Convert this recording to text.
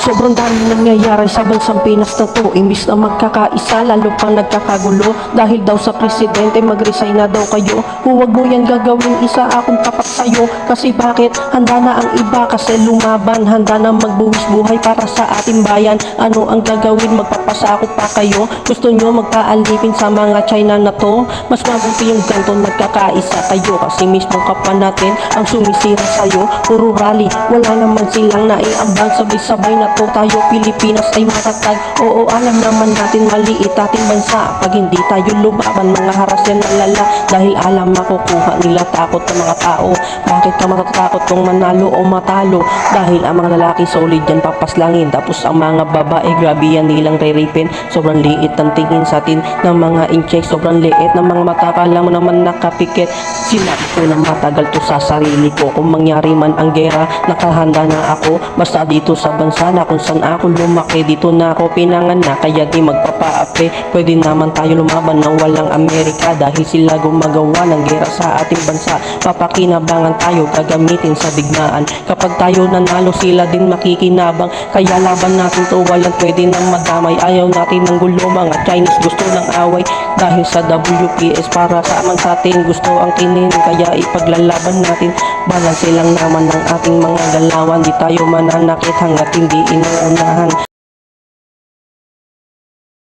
Sobrang dami nangyayari sa bansang Pinas na to. Imbis na magkakaisa, lalo pang nagkakagulo. Dahil daw sa presidente, mag-resign na daw kayo. Huwag mo yan gagawin, isa akong tapat sa'yo. Kasi bakit? Handa na ang iba kasi lumaban. Handa na magbuwis buhay para sa ating bayan. Ano ang gagawin? Magpapasako pa kayo? Gusto nyo magkaalipin sa mga China na to? Mas mabuti yung ganito, nagkakaisa kayo. Kasi mismo kapan natin ang sumisira sa'yo. Puro rally, wala naman silang naiambang. Sabay-sabay na to tayo, Pilipinas ay matatag. Oo, alam naman natin maliit ating bansa. Pag hindi tayo lumaban, mga haras yan nalala. Dahil alam makukuha nila takot ng mga tao. Bakit ka matatakot kung manalo o matalo? Dahil ang mga lalaki solid yan papaslangin. Tapos ang mga babae grabe yan nilang re-rapin. Sobrang liit ang tingin sa atin ng mga incheck. Sobrang liit ng mga mata, kala mo naman nakapikit. Sinabi ko na matagal to sa sarili ko. Kung mangyari man ang gera, nakahanda na ako. Basta dito sa bansa na kung saan ako lumaki, dito na ako pinanganak. Kaya di magpapaapi. Pwede naman tayo lumaban ng walang Amerika. Dahil sila gumagawa ng gera sa ating bansa. Papakinabangan tayo, gagamitin sa digmaan. Kapag tayo nanalo, sila din makikinabang. Kaya laban natin to, walang pwede nang madamay. Ayaw natin ng gulo, mga Chinese gusto ng away. Dahil sa WPS para sa aman sa atin, gusto ang kinin. Kaya ipaglalaban natin. Balanse lang naman ng ating mga galawan. Di tayo mananakit hanggat hindi inuunahan.